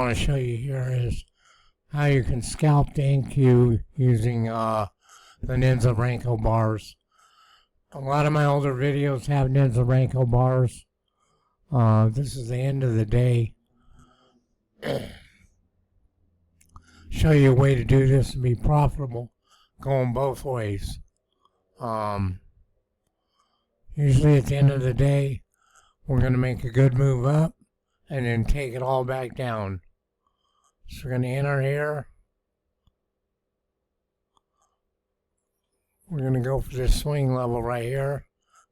want to show you here is how you can scalp the NQ using the NQ Renko Bars. A lot of my older videos have NQ Renko Bars. This is the end of the day. Show you a way to do this and be profitable going both ways. Usually at the end of the day, we're going to make a good move up and then take it all back down. So we're going to enter here. We're going to go for this swing level right here.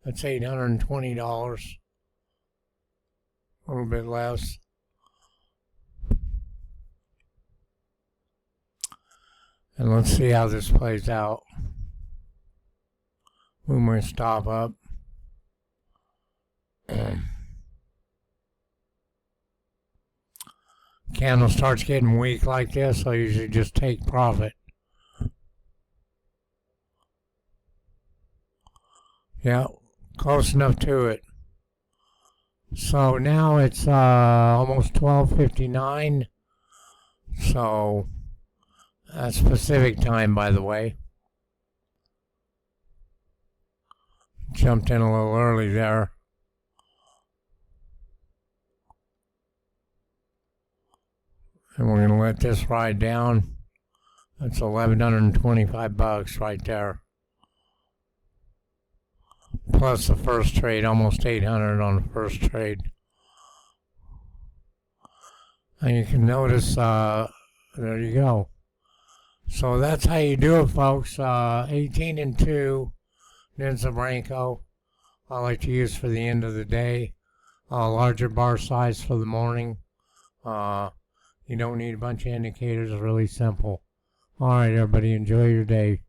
That's $820. A little bit less. And let's see how this plays out. When we stop up. Candle starts getting weak like this, I usually just take profit. Yeah, close enough to it. So now it's almost 12:59. So that's Pacific time, by the way. Jumped in a little early there. And we're going to let this ride down. That's $1,125 right there. Plus the first trade, almost $800 on the first trade. And you can notice, there you go. So that's how you do it, folks. 18 and 2, NQ Renko. I like to use for the end of the day. Larger bar size for the morning. You don't need a bunch of indicators. It's really simple. All right, everybody, enjoy your day.